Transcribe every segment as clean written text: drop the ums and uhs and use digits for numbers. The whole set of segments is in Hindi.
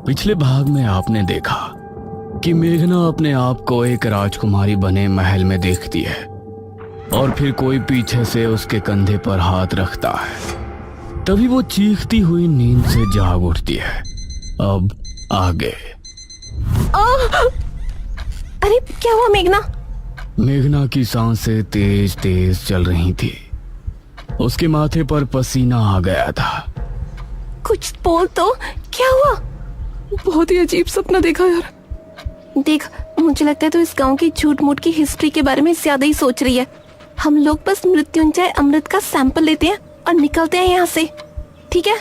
पिछले भाग में आपने देखा कि मेघना अपने आप को एक राजकुमारी बने महल में देखती है और फिर कोई पीछे से उसके कंधे पर हाथ रखता है। तभी वो चीखती हुई नींद से जाग उठती है। अब आगे। अरे क्या हुआ मेघना? मेघना की सांसें तेज तेज चल रही थी। उसके माथे पर पसीना आ गया था। कुछ बोल तो, क्या हुआ? बहुत ही अजीब सपना देखा यार। देख, मुझे लगता है तो इस गांव की झूठ मूठ की हिस्ट्री के बारे में ज्यादा ही सोच रही है। हम लोग बस मृत्युंजय अमृत का सैंपल लेते हैं और निकलते हैं यहाँ से, ठीक है?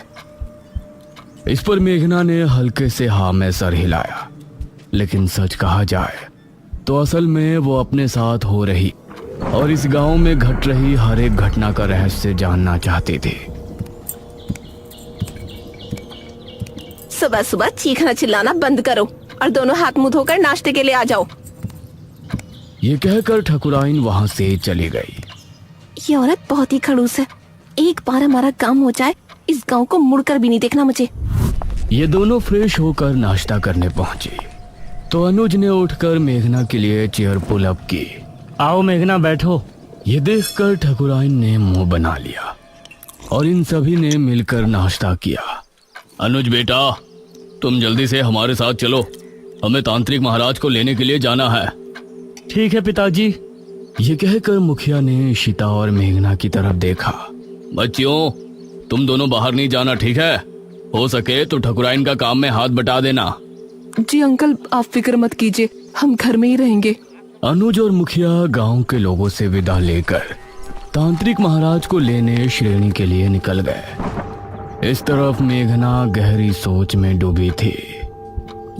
इस पर मेघना ने हल्के से हाँ में सर हिलाया। लेकिन सच कहा जाए तो असल में वो अपने साथ हो रही और इस गांव में घट रही हर एक घटना का रहस्य जानना चाहती थी। सुबह सुबह चीखना चिल्लाना बंद करो और दोनों हाथ मुंह धोकर नाश्ते के लिए आ जाओ। ये कहकर ठकुराइन वहां से चली गई। ये औरत बहुत ही खड़ूस है। एक बार हमारा काम हो जाए, इस गांव को मुड़कर भी नहीं देखना मुझे। ये दोनों फ्रेश होकर नाश्ता करने पहुंचे तो अनुज ने उठकर मेघना के लिए चेयर पुल अप की। आओ मेघना, बैठो। ये देखकर ठकुराइन ने मुंह बना लिया और इन सभी ने मिलकर नाश्ता किया। अनुज बेटा, तुम जल्दी से हमारे साथ चलो, हमें तांत्रिक महाराज को लेने के लिए जाना है। ठीक है पिताजी। ये कहकर मुखिया ने इशिता और मेघना की तरफ देखा। बच्चियों, तुम दोनों बाहर नहीं जाना, ठीक है? हो सके तो ठकुराइन का काम में हाथ बटा देना। जी अंकल, आप फिक्र मत कीजिए, हम घर में ही रहेंगे। अनुज और मुखिया गांव के लोगों से विदा लेकर तांत्रिक महाराज को लेने श्रेणी के लिए निकल गए। इस तरफ मेघना गहरी सोच में डूबी थी।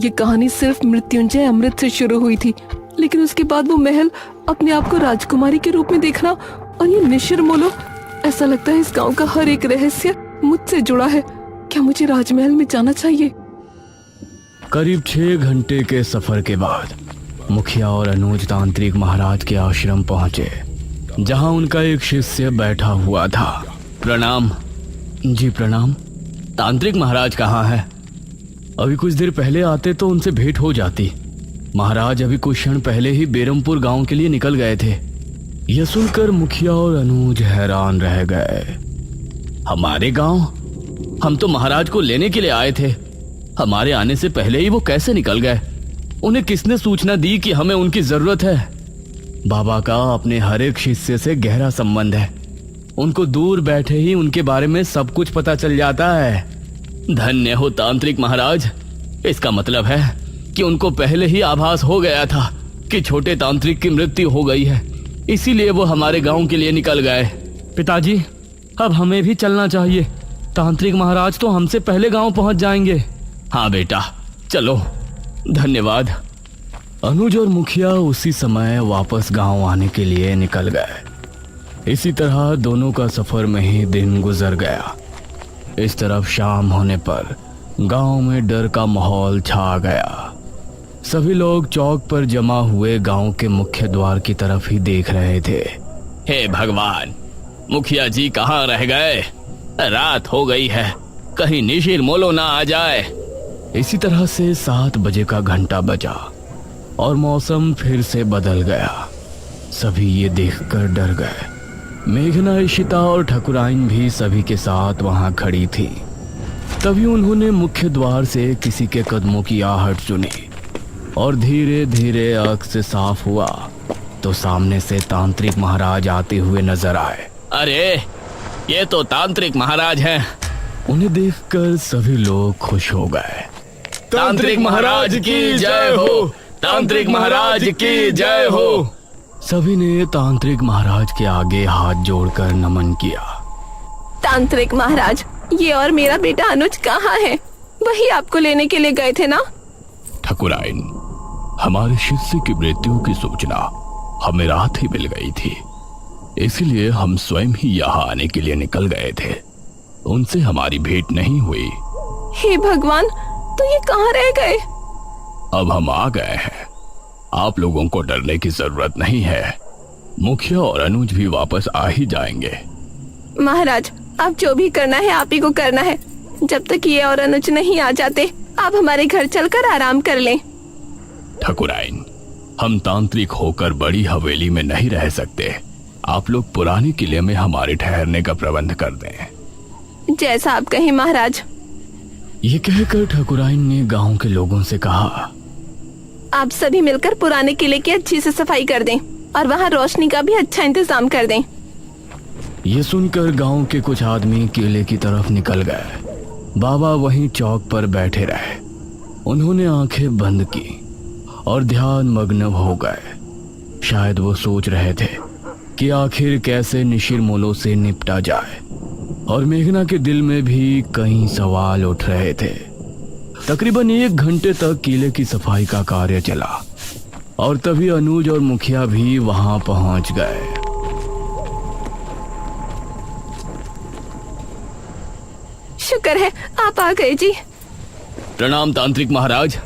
ये कहानी सिर्फ मृत्युंजय अमृत से शुरू हुई थी, लेकिन उसके बाद वो महल, अपने आप को राजकुमारी के रूप में देखना और ये निशिर मोलो, ऐसा लगता है इस गांव का हर एक रहस्य मुझसे जुड़ा है। क्या मुझे राजमहल में जाना चाहिए? करीब 6 घंटे के सफर के बाद मुखिया और अनुज तांत्रिक महाराज के आश्रम पहुंचे, जहां उनका एक शिष्य बैठा हुआ था। प्रणाम। जी प्रणाम। तांत्रिक महाराज कहाँ है? अभी कुछ देर पहले आते तो उनसे भेंट हो जाती। महाराज अभी कुछ क्षण पहले ही बेरमपुर गांव के लिए निकल गए थे। यह सुनकर मुखिया और अनुज हैरान रह गए। हमारे गांव? हम तो महाराज को लेने के लिए आए थे। हमारे आने से पहले ही वो कैसे निकल गए? उन्हें किसने सूचना दी कि हमें उनकी जरूरत है? बाबा का अपने हर एक शिष्य से गहरा संबंध है। उनको दूर बैठे ही उनके बारे में सब कुछ पता चल जाता है। धन्य हो तांत्रिक महाराज। इसका मतलब है कि उनको पहले ही आभास हो गया था कि छोटे तांत्रिक की मृत्यु हो गई है, इसीलिए वो हमारे गांव के लिए निकल गए। पिताजी, अब हमें भी चलना चाहिए। तांत्रिक महाराज तो हमसे पहले गांव पहुंच जाएंगे। हाँ बेटा, चलो। धन्यवाद। अनुज और मुखिया उसी समय वापस गांव आने के लिए निकल गए। इसी तरह दोनों का सफर में ही दिन गुजर गया। इस तरफ शाम होने पर गांव में डर का माहौल छा गया। सभी लोग चौक पर जमा हुए गांव के मुख्य द्वार की तरफ ही देख रहे थे। हे भगवान, मुखिया जी कहाँ रह गए? रात हो गई है, कहीं निशिर मोलो ना आ जाए। इसी तरह से 7 बजे का घंटा बजा और मौसम फिर से बदल गया। सभी ये देखकर डर गए। मेघना, इशिता और ठकुराइन भी सभी के साथ वहां खड़ी थी। तभी उन्होंने मुख्य द्वार से किसी के कदमों की आहट सुनी और धीरे धीरे आंख से साफ हुआ तो सामने से तांत्रिक महाराज आते हुए नजर आए। अरे, ये तो तांत्रिक महाराज हैं। उन्हें देखकर सभी लोग खुश हो गए। तांत्रिक महाराज की जय हो! तांत्रिक महाराज की जय हो! सभी ने तांत्रिक महाराज के आगे हाथ जोड़कर नमन किया। तांत्रिक महाराज, ये और मेरा बेटा अनुज कहाँ है? वही आपको लेने के लिए गए थे ना? ठकुराइन, हमारे शिष्य की मृत्यु की सूचना हमें रात ही मिल गई थी, इसलिए हम स्वयं ही यहाँ आने के लिए निकल गए थे। उनसे हमारी भेंट नहीं हुई। हे भगवान, तो ये कहाँ रह गए? अब हम आ गए हैं। आप लोगों को डरने की जरूरत नहीं है। मुखिया और अनुज भी वापस आ ही जाएंगे। महाराज, आप जो भी करना है आप ही को करना है। जब तक ये और अनुज नहीं आ जाते आप हमारे घर चलकर आराम कर लें। ठकुराइन, हम तांत्रिक होकर बड़ी हवेली में नहीं रह सकते। आप लोग पुराने किले में हमारे ठहरने का प्रबंध कर दें। जैसा आप कहें महाराज। ये कहकर ठकुराइन ने गांव के लोगों से कहा, आप सभी मिलकर पुराने किले की अच्छी से सफाई कर दें और वहाँ रोशनी का भी अच्छा इंतजाम कर दें। ये सुनकर गांव के कुछ आदमी किले की तरफ निकल गए। बाबा वहीं चौक पर बैठे रहे। उन्होंने आंखें बंद की और ध्यान मग्न हो गए। शायद वो सोच रहे थे कि आखिर कैसे निशिरमोलो से निपटा जाए, और मेघना के दिल में भी कई सवाल उठ रहे थे। तकरीबन 1 घंटे तक किले की सफाई का कार्य चला और तभी अनुज और मुखिया भी वहां पहुंच गए। शुक्र है आप आ गए जी। प्रणाम तांत्रिक महाराज।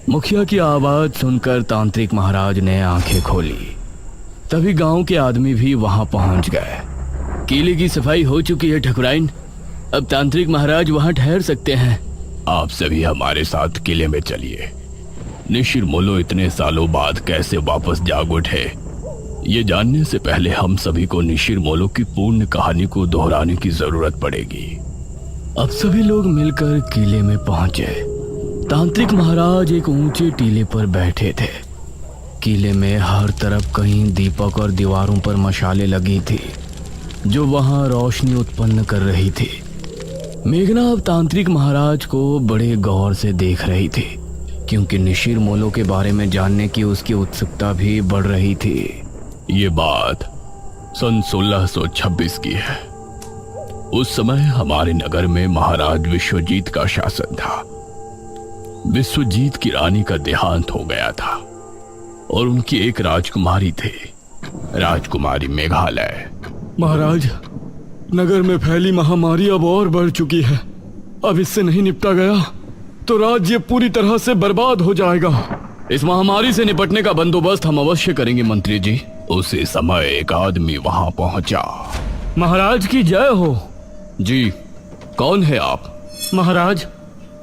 मुखिया की आवाज सुनकर तांत्रिक महाराज ने आंखें खोली। तभी गांव के आदमी भी वहां पहुंच गए। किले की सफाई हो चुकी है ठकुराइन, अब तांत्रिक महाराज वहां ठहर सकते हैं। आप सभी हमारे साथ किले में चलिए। निशिरमोलो इतने सालों बाद कैसे वापस जाग उठे, ये जानने से पहले हम सभी को निशिरमोलो की पूर्ण कहानी को दोहराने की जरूरत पड़ेगी। अब सभी लोग मिलकर किले में पहुंचे। तांत्रिक महाराज एक ऊंचे टीले पर बैठे थे। किले में हर तरफ कहीं दीपक और दीवारों पर मशालें लगी थी जो वहां रोशनी उत्पन्न कर रही थी। मेघना अब तांत्रिक महाराज को बड़े गौर से देख रही थी, क्योंकि निशिरमोलो के बारे में जानने की उसकी उत्सुकता भी बढ़ रही थी। ये बात सन 1626 की है। उस समय हमारे नगर में महाराज विश्वजीत का शासन था। विश्वजीत की रानी का देहांत हो गया था और उनकी एक राजकुमारी थी, राजकुमारी मेघालय। महाराज, नगर में फैली महामारी अब और बढ़ चुकी है। अब इससे नहीं निपटा गया तो राज्य पूरी तरह से बर्बाद हो जाएगा। इस महामारी से निपटने का बंदोबस्त हम अवश्य करेंगे मंत्री जी। उसी समय एक आदमी वहां पहुंचा। महाराज की जय हो। जी, कौन है आप? महाराज,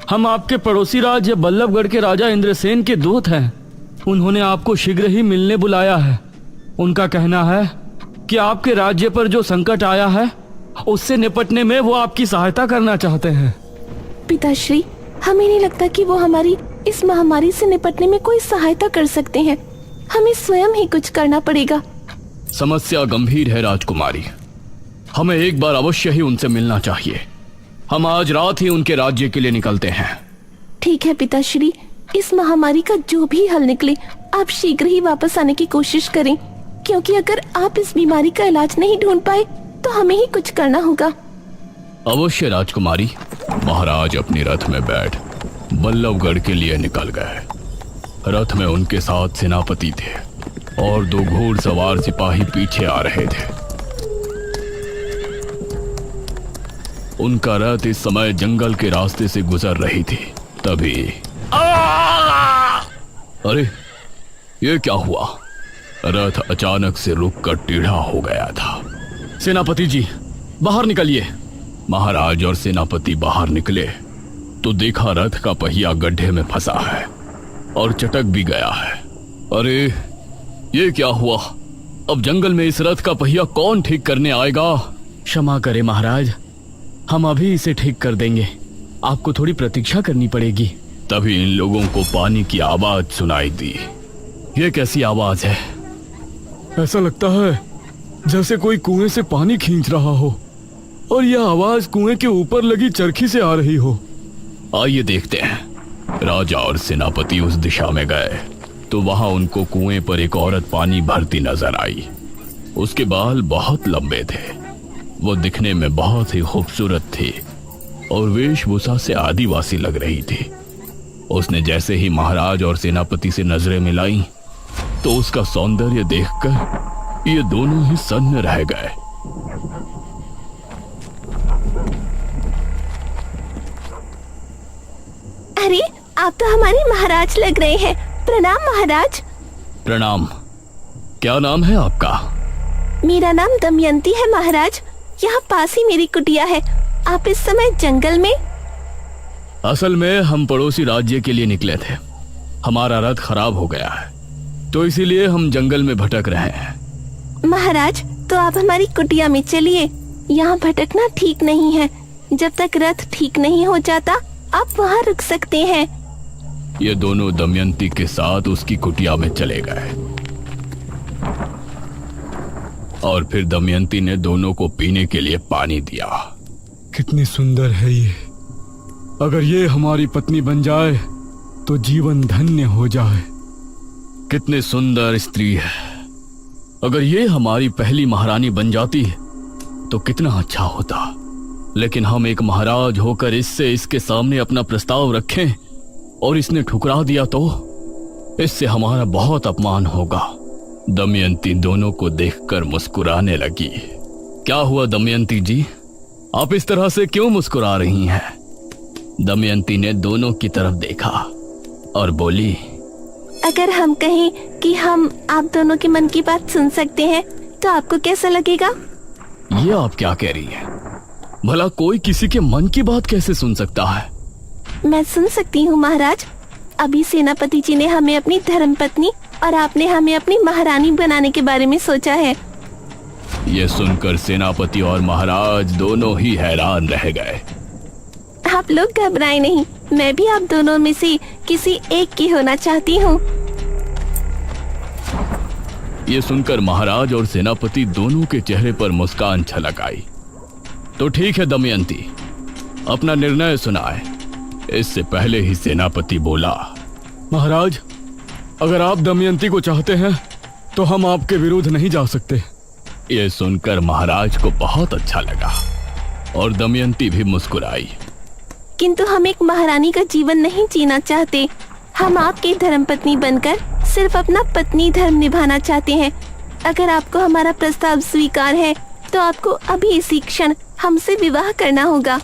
हम आपके पड़ोसी राज्य बल्लभगढ़ के राजा इंद्रसेन के दूत हैं। उन्होंने आपको शीघ्र ही मिलने बुलाया है। उनका कहना है कि आपके राज्य पर जो संकट आया है उससे निपटने में वो आपकी सहायता करना चाहते हैं। पिताश्री, हमें नहीं लगता कि वो हमारी इस महामारी से निपटने में कोई सहायता कर सकते हैं। हमें स्वयं ही कुछ करना पड़ेगा। समस्या गंभीर है राजकुमारी, हमें एक बार अवश्य ही उनसे मिलना चाहिए। हम आज रात ही उनके राज्य के लिए निकलते हैं। ठीक है पिताश्री, इस महामारी का जो भी हल निकले आप शीघ्र ही वापस आने की कोशिश करें, क्योंकि अगर आप इस बीमारी का इलाज नहीं ढूंढ पाए तो हमें ही कुछ करना होगा। अवश्य राजकुमारी। महाराज अपनी रथ में बैठ बल्लभगढ़ के लिए निकल गए। रथ में उनके साथ सेनापति थे और 2 घोड़सवार सिपाही पीछे आ रहे थे। उनका रथ इस समय जंगल के रास्ते से गुजर रही थी। तभी अरे, ये क्या हुआ? रथ अचानक से रुककर टेढ़ा हो गया था। सेनापति जी, बाहर निकलिए। महाराज और सेनापति बाहर निकले तो देखा रथ का पहिया गड्ढे में फंसा है और चटक भी गया है। अरे, ये क्या हुआ? अब जंगल में इस रथ का पहिया कौन ठीक करने आएगा? क्षमा करें महाराज, हम अभी इसे ठीक कर देंगे। आपको थोड़ी प्रतीक्षा करनी पड़ेगी। तभी इन लोगों को पानी की आवाज सुनाई दी। ये कैसी आवाज है? ऐसा लगता है जैसे कोई कुएं से पानी खींच रहा हो, और यह आवाज कुएं के ऊपर लगी चरखी से आ रही हो। आइए देखते हैं। राजा और सेनापति उस दिशा में गए तो वहां उनको कुएं पर एक औरत पानी भरती नजर आई। उसके बाल बहुत लंबे थे, वो दिखने में बहुत ही खूबसूरत थी और वेशभूषा से आदिवासी लग रही थी। उसने जैसे ही महाराज और सेनापति से नजरें मिलाई तो उसका सौंदर्य देखकर ये दोनों ही सन्न रह गए। अरे, आप तो हमारे महाराज लग रहे हैं। प्रणाम महाराज। प्रणाम। क्या नाम है आपका? मेरा नाम दमयंती है महाराज। यहाँ पास ही मेरी कुटिया है। आप इस समय जंगल में? असल में हम पड़ोसी राज्य के लिए निकले थे। हमारा रथ खराब हो गया है, तो इसीलिए हम जंगल में भटक रहे हैं। महाराज, तो आप हमारी कुटिया में चलिए। यहाँ भटकना ठीक नहीं है। जब तक रथ ठीक नहीं हो जाता आप वहाँ रुक सकते हैं। ये दोनों दमयंती के साथ उसकी कुटिया में चले गए और फिर दमयंती ने दोनों को पीने के लिए पानी दिया। कितनी सुंदर है ये। अगर ये हमारी पत्नी बन जाए तो जीवन धन्य हो जाए। कितनी सुंदर स्त्री है। अगर ये हमारी पहली महारानी बन जाती तो कितना अच्छा होता। लेकिन हम एक महाराज होकर इसके सामने अपना प्रस्ताव रखें और इसने ठुकरा दिया तो इससे हमारा बहुत अपमान होगा। दमयंती दोनों को देखकर मुस्कुराने लगी। क्या हुआ दमयंती जी, आप इस तरह से क्यों मुस्कुरा रही हैं? दमयंती ने दोनों की तरफ देखा और बोली, अगर हम कहें कि हम आप दोनों के मन की बात सुन सकते हैं तो आपको कैसा लगेगा? ये आप क्या कह रही हैं? भला कोई किसी के मन की बात कैसे सुन सकता है? मैं सुन सकती हूँ महाराज। अभी सेनापति जी ने हमें अपनी धर्मपत्नी और आपने हमें अपनी महारानी बनाने के बारे में सोचा है। ये सुनकर सेनापति और महाराज दोनों ही हैरान रह गए। आप लोग घबराएं नहीं, मैं भी आप दोनों में से किसी एक की होना चाहती हूँ। ये सुनकर महाराज और सेनापति दोनों के चेहरे पर मुस्कान छलक आई। तो ठीक है दमयंती, अपना निर्णय सुनाए। इससे पहले ही सेनापति बोला, महाराज, अगर आप दमयंती को चाहते हैं तो हम आपके विरुद्ध नहीं जा सकते। ये सुनकर महाराज को बहुत अच्छा लगा और दमयंती भी मुस्कुराई। किंतु हम एक महारानी का जीवन नहीं जीना चाहते। हम आपकी धर्मपत्नी बनकर सिर्फ अपना पत्नी धर्म निभाना चाहते हैं। अगर आपको हमारा प्रस्ताव स्वीकार है तो आपको अभी इसी क्षण हमसे विवाह करना होगा।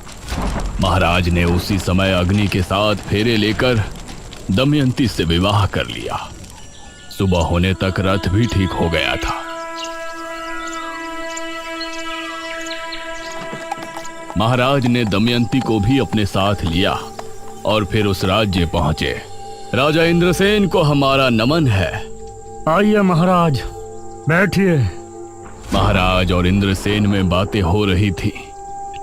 महाराज ने उसी समय अग्नि के साथ फेरे लेकर दमयंती से विवाह कर लिया। सुबह होने तक रथ भी ठीक हो गया था। महाराज ने दमयंती को भी अपने साथ लिया और फिर उस राज्य पहुंचे। राजा इंद्रसेन को हमारा नमन है। आइए महाराज, बैठिए। महाराज और इंद्रसेन में बातें हो रही थी,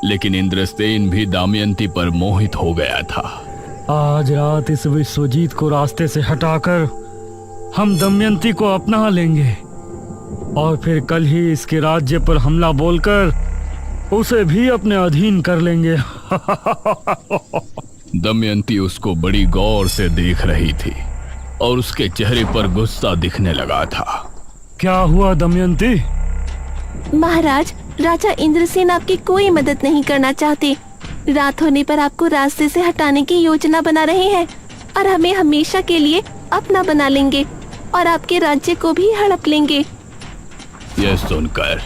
लेकिन इंद्रसेन भी दमयंती पर मोहित हो गया था। आज रात इस विश्वजीत को रास्ते से हटाकर हम दमयंती को अपना लेंगे और फिर कल ही इसके राज्य पर हमला बोलकर उसे भी अपने अधीन कर लेंगे। दमयंती उसको बड़ी गौर से देख रही थी और उसके चेहरे पर गुस्सा दिखने लगा था। क्या हुआ दमयंती? महाराज, राजा इंद्रसेन आपकी कोई मदद नहीं करना चाहते। रात होने पर आपको रास्ते से हटाने की योजना बना रहे हैं और हमें हमेशा के लिए अपना बना लेंगे और आपके राज्य को भी हड़प लेंगे। यह सुनकर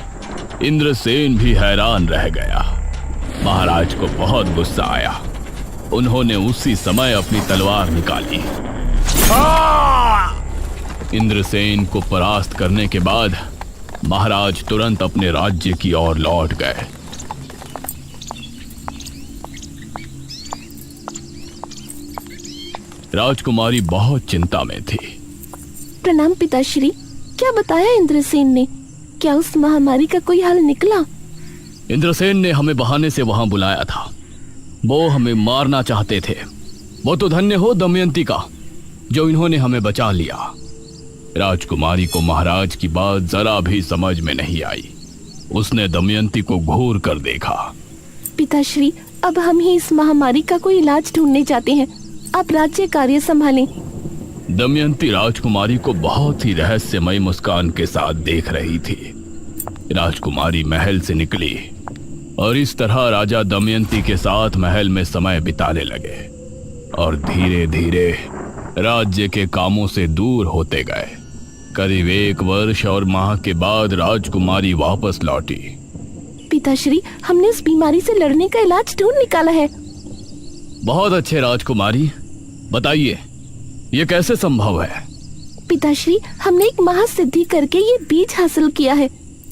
इंद्रसेन भी हैरान रह गया। महाराज को बहुत गुस्सा आया। उन्होंने उसी समय अपनी तलवार निकाली। इंद्रसेन को परास्त करने के बाद महाराज तुरंत अपने राज्य की ओर लौट गए। राजकुमारी बहुत चिंता में थी। प्रणाम पिताश्री। क्या बताया इंद्रसेन ने? क्या उस महामारी का कोई हल निकला? इंद्रसेन ने हमें बहाने से वहां बुलाया था। वो हमें मारना चाहते थे। वो तो धन्य हो दमयंती का जो इन्होंने हमें बचा लिया। राजकुमारी को महाराज की बात जरा भी समझ में नहीं आई। उसने दमयंती को घूर कर देखा। पिताश्री, अब हम ही इस महामारी का कोई इलाज ढूंढने जाते हैं। आप राज्य कार्य संभालें। दमयंती राजकुमारी को बहुत ही रहस्यमय मुस्कान के साथ देख रही थी। राजकुमारी महल से निकली और इस तरह राजा दमयंती के साथ महल में समय बिताने लगे और धीरे धीरे राज्य के कामों से दूर होते गए। करीब 1 वर्ष और माह के बाद राजकुमारी वापस लौटी। पिताश्री, हमने उस बीमारी से लड़ने का इलाज ढूंढ निकाला है। बहुत अच्छे राजकुमारी, बताइए ये कैसे संभव है? पिताश्री, हमने एक महासिद्धि करके ये बीज हासिल किया है।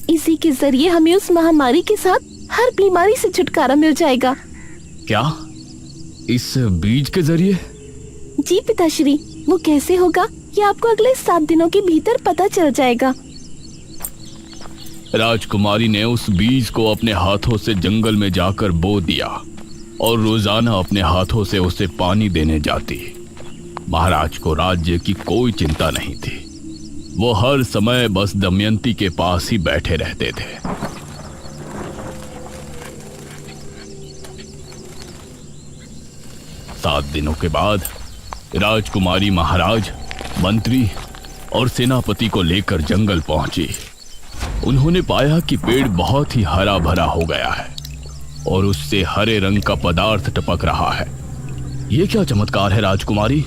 इसी के जरिए हमें उस महामारी के साथ हर बीमारी से छुटकारा मिल जाएगा। क्या इस बीज के जरिए? जी पिताश्री, वो कैसे होगा ये आपको अगले 7 दिनों के भीतर पता चल जाएगा। राजकुमारी ने उस बीज को अपने हाथों से जंगल में जाकर बो दिया और रोजाना अपने हाथों से उसे पानी देने जाती। महाराज को राज्य की कोई चिंता नहीं थी। वो हर समय बस दमयंती के पास ही बैठे रहते थे। 7 दिनों के बाद राजकुमारी महाराज, मंत्री और सेनापति को लेकर जंगल पहुंची। उन्होंने पाया कि पेड़ बहुत ही हरा भरा हो गया है और उससे हरे रंग का पदार्थ टपक रहा है। ये क्या चमत्कार है राजकुमारी?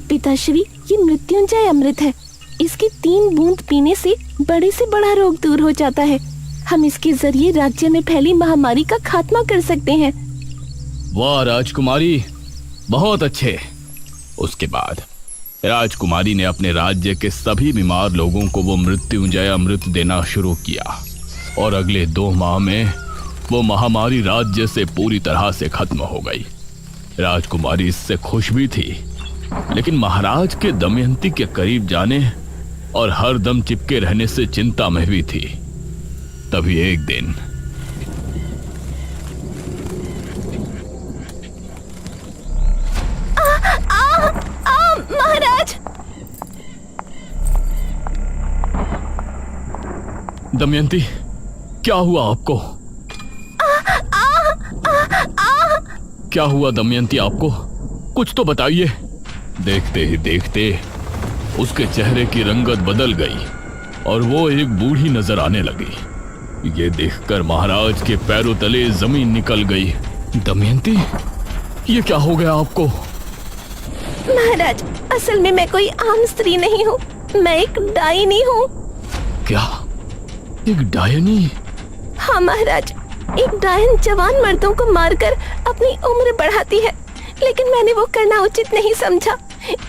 पिताश्री, ये मृत्युंजय अमृत है। इसकी 3 बूंद पीने से बड़े से बड़ा रोग दूर हो जाता है। हम इसके जरिए राज्य में फैली महामारी का खात्मा कर सकते हैं। वाह राजकुमारी, बहुत अच्छे। उसके बाद राजकुमारी ने अपने राज्य के सभी बीमार लोगों को वो मृत्युंजय अमृत देना शुरू किया और अगले 2 माह में वो महामारी राज्य से पूरी तरह से खत्म हो गई। राजकुमारी इससे खुश भी थी, लेकिन महाराज के दमयंती के करीब जाने और हर दम चिपके रहने से चिंता में भी थी। तभी एक दिन महाराज! दमयंती, क्या हुआ आपको? क्या हुआ दमयंती आपको? कुछ तो बताइए। देखते ही देखते उसके चेहरे की रंगत बदल गई और वो एक बूढ़ी नजर आने लगी। ये देखकर महाराज के पैरों तले जमीन निकल गई। दमयंती, ये क्या हो गया आपको? महाराज, असल में मैं कोई आम स्त्री नहीं हूँ, मैं एक डायनी हूँ। क्या? एक डायनी? हाँ महाराज, एक डायन जवान मर्दों को मारकर अपनी उम्र बढ़ाती है, लेकिन मैंने वो करना उचित नहीं समझा।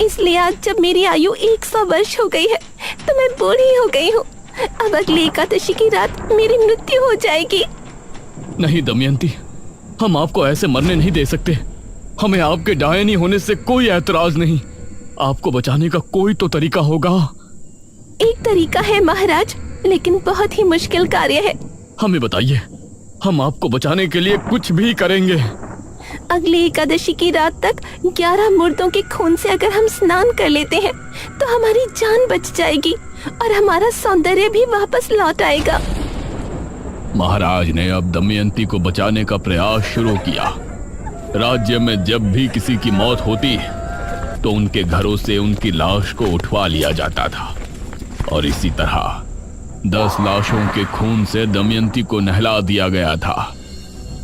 इसलिए आज जब मेरी आयु 100 वर्ष हो गई है तो मैं बूढ़ी हो गई हूँ। अब अगली एकादशी की रात मेरी मृत्यु हो जाएगी। नहीं दमयंती, हम आपको ऐसे मरने नहीं दे सकते। हमें आपके डायनी होने से कोई ऐतराज नहीं। आपको बचाने का कोई तो तरीका होगा। एक तरीका है महाराज, लेकिन बहुत ही मुश्किल कार्य है। हमें बताइए, हम आपको बचाने के लिए कुछ भी करेंगे। अगली एकादशी की रात तक 11 मुर्दों के खून से अगर हम स्नान कर लेते हैं तो हमारी जान बच जाएगी और हमारा सौंदर्य भी वापस लौट आएगा। महाराज ने अब दमयंती को बचाने का प्रयास शुरू किया। राज्य में जब भी किसी की मौत होती तो उनके घरों से उनकी लाश को उठवा लिया जाता था और इसी तरह 10 लाशों के खून से दमयंती को नहला दिया गया था।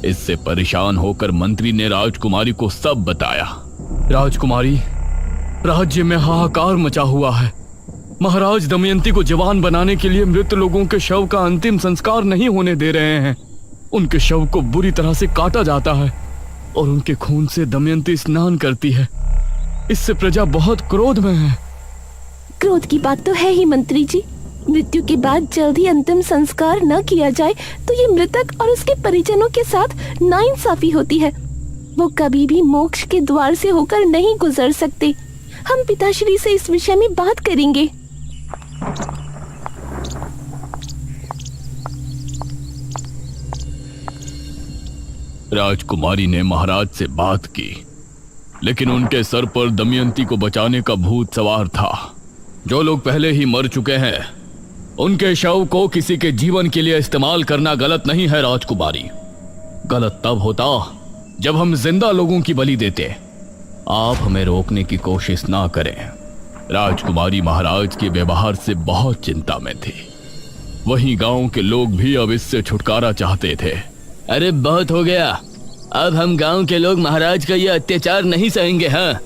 इससे परेशान होकर मंत्री ने राजकुमारी को सब बताया। राजकुमारी, राज्य में हाहाकार मचा हुआ है। महाराज दमयंती को जवान बनाने के लिए मृत लोगों के शव का अंतिम संस्कार नहीं होने दे रहे हैं। उनके शव को बुरी तरह से काटा जाता है और उनके खून से दमयंती स्नान करती है। इससे प्रजा बहुत क्रोध में है। क्रोध की बात तो है ही मंत्री जी। मृत्यु के बाद जल्द ही अंतिम संस्कार न किया जाए तो ये मृतक और उसके परिजनों के साथ नाइंसाफी होती है। वो कभी भी मोक्ष के द्वार से होकर नहीं गुजर सकते। हम पिताश्री से इस विषय में बात करेंगे। राजकुमारी ने महाराज से बात की, लेकिन उनके सर पर दमयंती को बचाने का भूत सवार था। जो लोग पहले ही मर चुके हैं उनके शव को किसी के जीवन के लिए इस्तेमाल करना गलत नहीं है राजकुमारी। गलत तब होता जब हम जिंदा लोगों की बलि देते। आप हमें रोकने की कोशिश ना करें। राजकुमारी महाराज के व्यवहार से बहुत चिंता में थी। वहीं गांव के लोग भी अब इससे छुटकारा चाहते थे। अरे बहुत हो गया, अब हम गांव के लोग महाराज का यह अत्याचार नहीं सहेंगे। हाँ,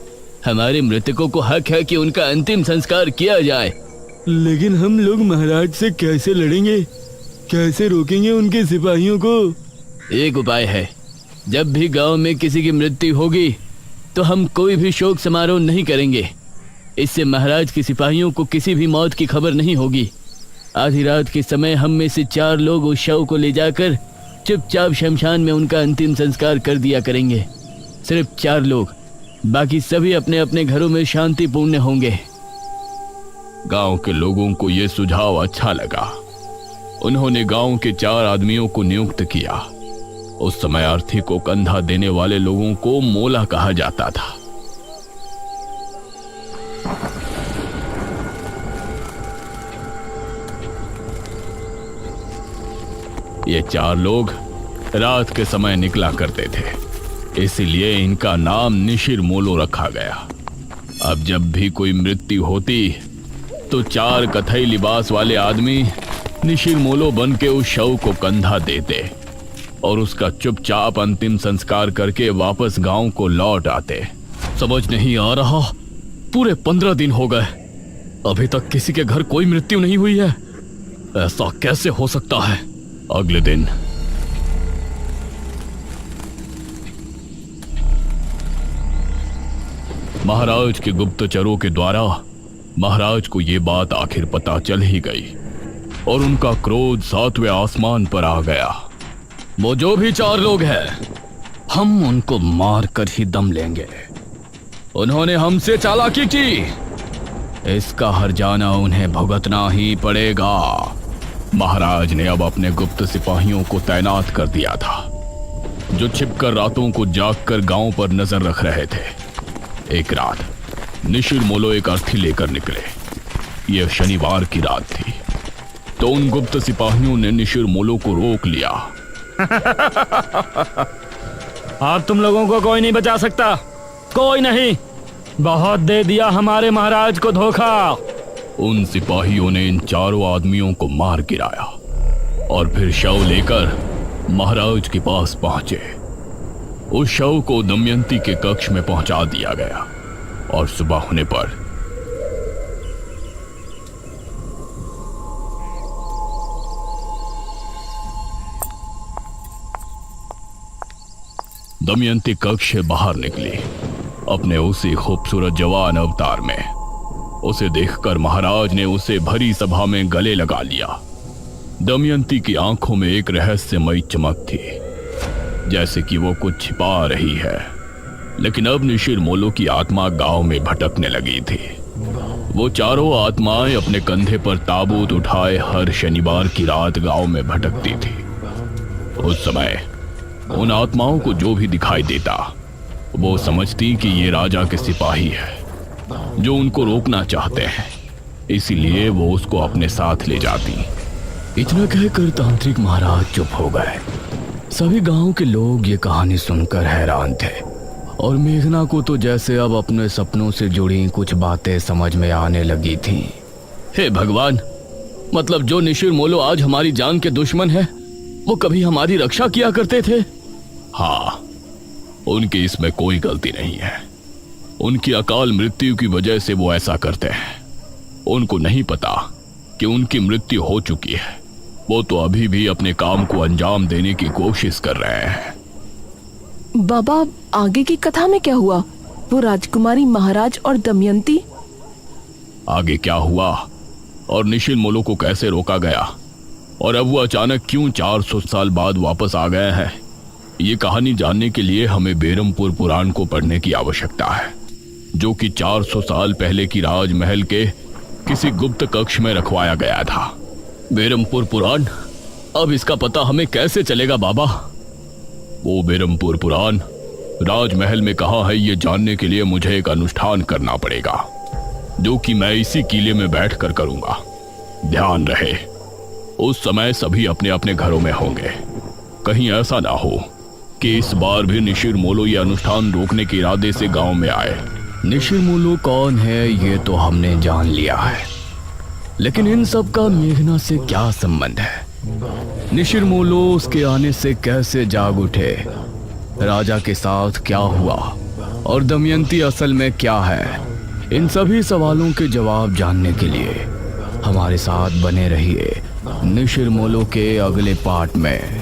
हमारे मृतकों को हक है कि उनका अंतिम संस्कार किया जाए। लेकिन हम लोग महाराज से कैसे लड़ेंगे? कैसे रोकेंगे उनके सिपाहियों को? एक उपाय है। जब भी गांव में किसी की मृत्यु होगी तो हम कोई भी शोक समारोह नहीं करेंगे। इससे महाराज के सिपाहियों को किसी भी मौत की खबर नहीं होगी। आधी रात के समय हम में से 4 लोग उस शव को ले जाकर चुपचाप शमशान में उनका अंतिम संस्कार कर दिया करेंगे। सिर्फ 4 लोग, बाकी सभी अपने अपने घरों में शांतिपूर्ण होंगे। गांव के लोगों को यह सुझाव अच्छा लगा। उन्होंने गांव के 4 आदमियों को नियुक्त किया। उस समय अर्थी को कंधा देने वाले लोगों को मोला कहा जाता था। ये 4 लोग रात के समय निकला करते थे, इसीलिए इनका नाम निशिर मोलो रखा गया। अब जब भी कोई मृत्यु होती तो 4 कथई लिबास वाले आदमी निशिर मोलो बन के उस शव को कंधा देते और उसका चुपचाप अंतिम संस्कार करके वापस गांव को लौट आते। समझ नहीं आ रहा, पूरे 15 दिन हो गए, अभी तक किसी के घर कोई मृत्यु नहीं हुई है। ऐसा कैसे हो सकता है? अगले दिन महाराज के गुप्तचरों के द्वारा महाराज को यह बात आखिर पता चल ही गई और उनका क्रोध 7वें आसमान पर आ गया। वो जो भी 4 लोग हैं, हम उनको मार कर ही दम लेंगे। उन्होंने हमसे चालाकी की, इसका हर्जाना उन्हें भुगतना ही पड़ेगा। महाराज ने अब अपने गुप्त सिपाहियों को तैनात कर दिया था, जो छिपकर रातों को जागकर गांव पर नजर रख रहे थे। एक रात निशिर मोलो एक अर्थी लेकर निकले। यह शनिवार की रात थी, तो उन गुप्त सिपाहियों ने निशिर मोलो को रोक लिया। अब तुम लोगों को कोई नहीं बचा सकता, कोई नहीं। बहुत दे दिया हमारे महाराज को धोखा। उन सिपाहियों ने इन 4 आदमियों को मार गिराया और फिर शव लेकर महाराज के पास पहुंचे। उस शव को दमयंती के कक्ष में पहुंचा दिया गया और सुबह होने पर दमयंती कक्ष से बाहर निकली अपने उसी खूबसूरत जवान अवतार में। उसे देखकर महाराज ने उसे भरी सभा में गले लगा लिया। दमयंती की आंखों में एक रहस्यमयी चमक थी, जैसे कि वो कुछ छिपा रही है। लेकिन अब निशिर मोलो की आत्मा गांव में भटकने लगी थी। वो 4 आत्माएं अपने कंधे पर ताबूत उठाए हर शनिवार की रात गांव में भटकती थी। उस समय उन आत्माओं को जो भी दिखाई देता, वो समझती कि ये राजा के सिपाही है जो उनको रोकना चाहते हैं, इसीलिए वो उसको अपने साथ ले जाती। इतना कहकर तांत्रिक महाराज चुप हो गए। सभी गांव के लोग ये कहानी सुनकर हैरान थे और मेघना को तो जैसे अब अपने सपनों से जुड़ी कुछ बातें समझ में आने लगी थी। हे भगवान, मतलब जो निशिर मोलो आज हमारी जान के दुश्मन है, वो कभी हमारी रक्षा किया करते थे। हाँ, उनकी इसमें कोई गलती नहीं है। उनकी अकाल मृत्यु की वजह से वो ऐसा करते हैं। उनको नहीं पता कि उनकी मृत्यु हो चुकी है। वो तो अभी भी अपने काम को अंजाम देने की कोशिश कर रहे हैं। बाबा, आगे की कथा में क्या हुआ? वो राजकुमारी, महाराज और दमयंती? आगे क्या हुआ और निशिर मोलो को कैसे रोका गया और अब वो अचानक क्यों 400 साल बाद वापस आ गए हैं, ये कहानी जानने के लिए हमें बेरमपुर पुराण को पढ़ने की आवश्यकता है, जो कि 400 साल पहले की राजमहल के किसी गुप्त कक्ष में रखवाया गया था। बेरमपुर पुराण? अब इसका पता हमें कैसे चलेगा बाबा? वो बेरमपुर पुराण राजमहल में कहाँ है, ये जानने के लिए मुझे एक अनुष्ठान करना पड़ेगा, जो कि मैं इसी किले में बैठकर करूंगा। ध्यान रहे, उस समय सभी अपने अपने घरों में होंगे। कहीं ऐसा ना हो कि इस बार भी निशिर मोलो ये अनुष्ठान रोकने के इरादे से गांव में आए। निशिर मोलो कौन है ये तो हमने जान लिया है, लेकिन इन सब का मेघना से क्या संबंध है? निशिर मोलो उसके आने से कैसे जाग उठे? राजा के साथ क्या हुआ और दमयंती असल में क्या है? इन सभी सवालों के जवाब जानने के लिए हमारे साथ बने रहिए निशिर मोलो के अगले पार्ट में।